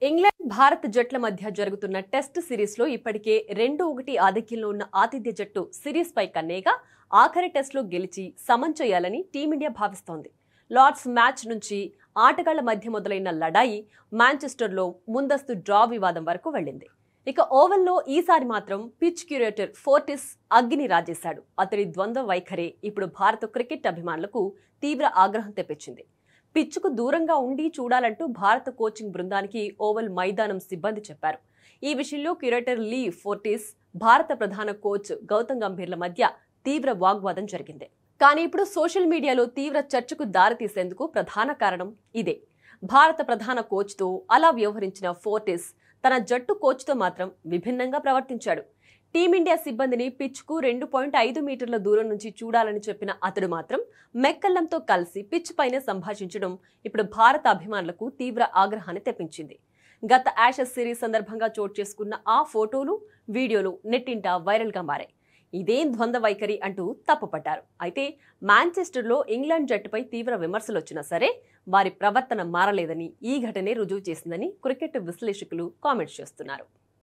England Bharat జట్ల మధ్య జరుగుతున్న టెస్ట్ సిరీస్ లో ఇప్పటికే 2-1 ఆధిక్యంలో ఉన్న ఆతిథ్య జట్టు సిరీస్ పై కన్నేగా ఆఖరి టెస్ట్ లో గెలిచి సమం చేయాలని టీమిండియా భావిస్తోంది. లార్డ్స్ మ్యాచ్ నుంచి ఆటగాళ్ల మధ్య మొదలైన లడాయి మాంచెస్టర్లో ముందస్తు డ్రా వివాదం వరకు వెళ్లింది. ఇక ఓవెల్లో ఈసారి మాత్రం పిచ్ క్యూరేటర్ ఫోర్టిస్ అగ్గిని రాజేశాడు. అతడి ద్వంద్వ వైఖరే ఇప్పుడు భారత క్రికెట్ అభిమానులకు తీవ్ర ఆగ్రహం తెప్పించింది. పిచ్చుకు దూరంగా ఉండి చూడాలంటూ భారత కోచింగ్ బృందానికి ఓవల్ మైదానం సిబ్బంది చెప్పారు. ఈ విషయంలో క్యూరేటర్ లీ ఫోర్టిస్, భారత ప్రధాన కోచ్ గౌతమ్ గంభీర్ల మధ్య తీవ్ర వాగ్వాదం జరిగింది. కానీ ఇప్పుడు సోషల్ మీడియాలో తీవ్ర చర్చకు దారితీసేందుకు ప్రధాన కారణం ఇదే. భారత ప్రధాన కోచ్తో అలా వ్యవహరించిన ఫోర్టిస్ తన జట్టు కోచ్తో మాత్రం విభిన్నంగా ప్రవర్తించాడు. టీమిండియా సిబ్బందిని పిచ్కు 2.5 మీటర్ల దూరం నుంచి చూడాలని చెప్పిన అతడు మాత్రం మెక్కల్లంతో కలిసి పిచ్ పైనే సంభాషించడం ఇప్పుడు భారత అభిమానులకు తీవ్ర ఆగ్రహాన్ని తెప్పించింది. గత యాషెస్ సిరీస్ సందర్భంగా చోటు చేసుకున్న ఆ ఫోటోలు, వీడియోలు నెట్టింట వైరల్ గా మారాయి. ఇదేం ద్వంద్వ వైఖరి అంటూ తప్పుపట్టారు. అయితే మాంచెస్టర్లో ఇంగ్లాండ్ జట్టుపై తీవ్ర విమర్శలు వచ్చినా సరే వారి ప్రవర్తన మారలేదని ఈ ఘటనే రుజువు చేసిందని క్రికెట్ విశ్లేషకులు కామెంట్స్ చేస్తున్నారు.